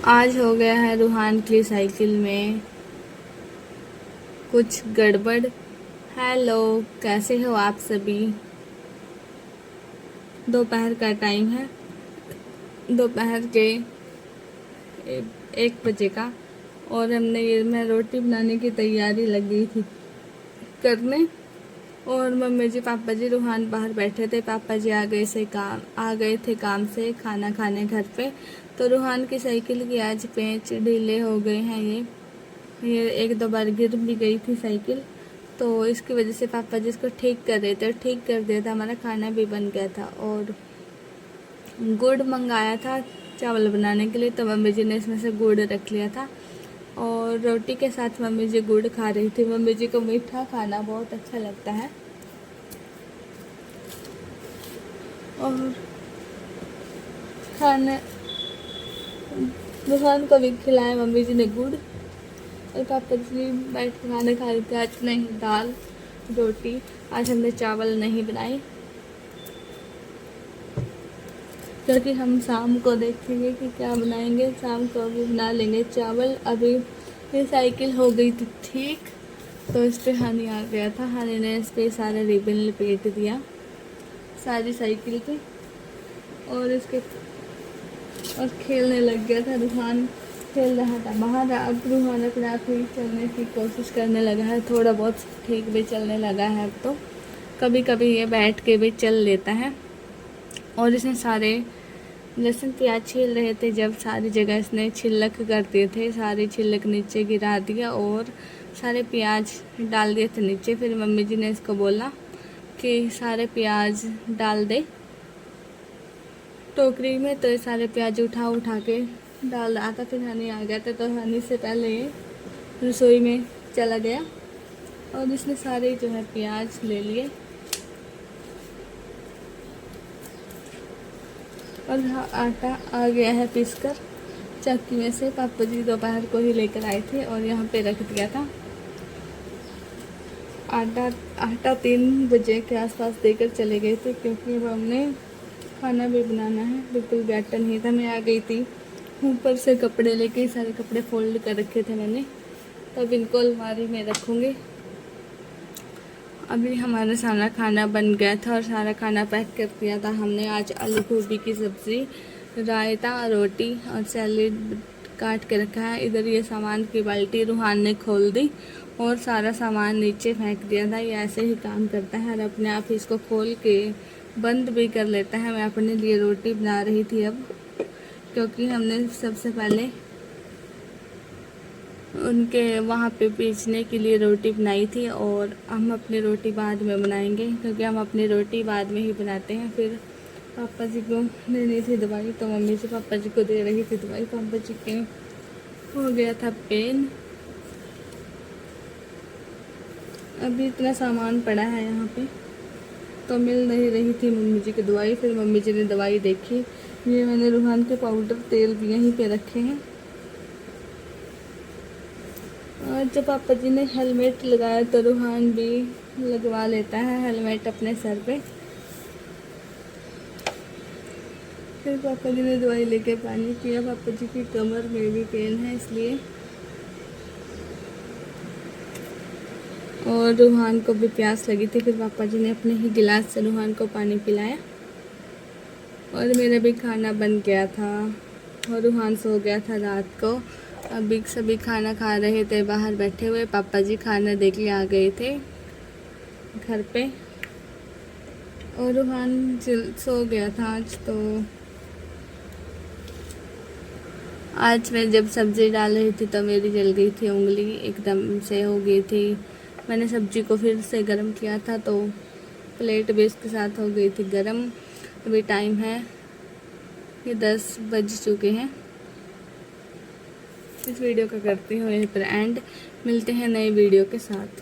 आज हो गया है रूहान की साइकिल में कुछ गड़बड़। हेलो, कैसे हो आप सभी। दोपहर का टाइम है, दोपहर के 1 बजे का। और मैं रोटी बनाने की तैयारी लग गई थी करने। और मम्मी जी पापा जी रूहान बाहर बैठे थे। पापा जी आ गए थे काम से खाना खाने घर पे। तो रूहान की साइकिल की आज पेंच ढीले हो गए हैं। ये 1-2 बार गिर भी गई थी साइकिल, तो इसकी वजह से पापा जी इसको ठीक कर रहे थे। ठीक कर दिया था, हमारा खाना भी बन गया था। और गुड़ मंगाया था चावल बनाने के लिए, तो मम्मी जी ने इसमें से गुड़ रख लिया था। और रोटी के साथ मम्मी जी गुड़ खा रही थी। मम्मी जी को मीठा खाना बहुत अच्छा लगता है। और खाने दुकान को भी खिलाया मम्मी जी ने गुड़। और पापा जी बैठ के खाना खा रहे थे। आज नहीं दाल रोटी, आज हमने चावल नहीं बनाए, क्योंकि हम शाम को देखेंगे कि क्या बनाएंगे। शाम को अभी बना लेंगे चावल। अभी ये साइकिल हो गई थी ठीक, तो इस पर हनी आ गया था। हनी ने इस पर सारा रिबन लपेट दिया सारी साइकिल पे, और और खेलने लग गया था। रूहान खेल रहा था बाहर। अब रूहान अपने आप ही चलने की कोशिश करने लगा है, थोड़ा बहुत ठीक भी चलने लगा है अब तो। कभी कभी ये बैठ के भी चल लेता है। और इसने सारे लहसुन प्याज छील रहे थे, जब सारी जगह इसने छिलक कर दिए थे। सारी छिलक नीचे गिरा दिया और सारे प्याज डाल दिए थे नीचे। फिर मम्मी जी ने इसको बोला कि सारे प्याज डाल दे टोकरी में, तो ये सारे प्याज उठा के डाल रहा था। फिर हनी आ गया था, तो हनी से पहले ये रसोई में चला गया और इसने सारे जो है प्याज ले लिए। और आटा आ गया है पीसकर चक्की में से। पापा जी दोपहर को ही लेकर आए थे और यहाँ पे रख दिया था। आटा 3 बजे के आसपास देकर चले गए थे, क्योंकि अब हमने खाना भी बनाना है। बिल्कुल भी आटा नहीं था। मैं आ गई थी ऊपर से कपड़े लेके, सारे कपड़े फोल्ड कर रखे थे मैंने, तब इनको अलमारी में रखूँगी। अभी हमारा सारा खाना बन गया था और सारा खाना पैक कर दिया था हमने। आज आलू गोभी की सब्ज़ी, रायता, रोटी और सैलेड काट के रखा है। इधर ये सामान की बाल्टी रूहान ने खोल दी और सारा सामान नीचे फेंक दिया था। ये ऐसे ही काम करता है और अपने आप ही इसको खोल के बंद भी कर लेता है। मैं अपने लिए रोटी बना रही थी अब, क्योंकि हमने सबसे पहले उनके वहाँ पे बेचने के लिए रोटी बनाई थी, और हम अपनी रोटी बाद में बनाएंगे, क्योंकि हम अपनी रोटी बाद में ही बनाते हैं। फिर पापा जी को देनी थी दवाई, तो मम्मी से पापा जी को दे रही थी दवाई। पापा जी के हो गया था पेन। अभी इतना सामान पड़ा है यहाँ पे, तो मिल नहीं रही थी मम्मी जी की दवाई। फिर मम्मी जी ने दवाई देखी। ये मैंने रूहान के पाउडर तेल भी यहीं पे रखे हैं। और जब पापा जी ने हेलमेट लगाया, तो रूहान भी लगवा लेता है हेलमेट अपने सर पे। फिर पापा जी ने दवाई लेके पानी पिया। पापा जी की कमर में भी पेन है इसलिए। और रूहान को भी प्यास लगी थी। फिर पापा जी ने अपने ही गिलास से रूहान को पानी पिलाया। और मेरा भी खाना बन गया था और रूहान सो गया था रात को। अभी सभी खाना खा रहे थे बाहर बैठे हुए। पापा जी खाना दे के आ गए थे घर पे, और रूहान सो गया था आज। तो आज मैं जब सब्ज़ी डाल रही थी, तो मेरी जल गई थी उंगली, एकदम से हो गई थी। मैंने सब्ज़ी को फिर से गर्म किया था, तो प्लेट भी इसके साथ हो गई थी गर्म। अभी टाइम है ये 10 बज चुके हैं। इस वीडियो का करती हूँ यहीं पर एंड। मिलते हैं नए वीडियो के साथ।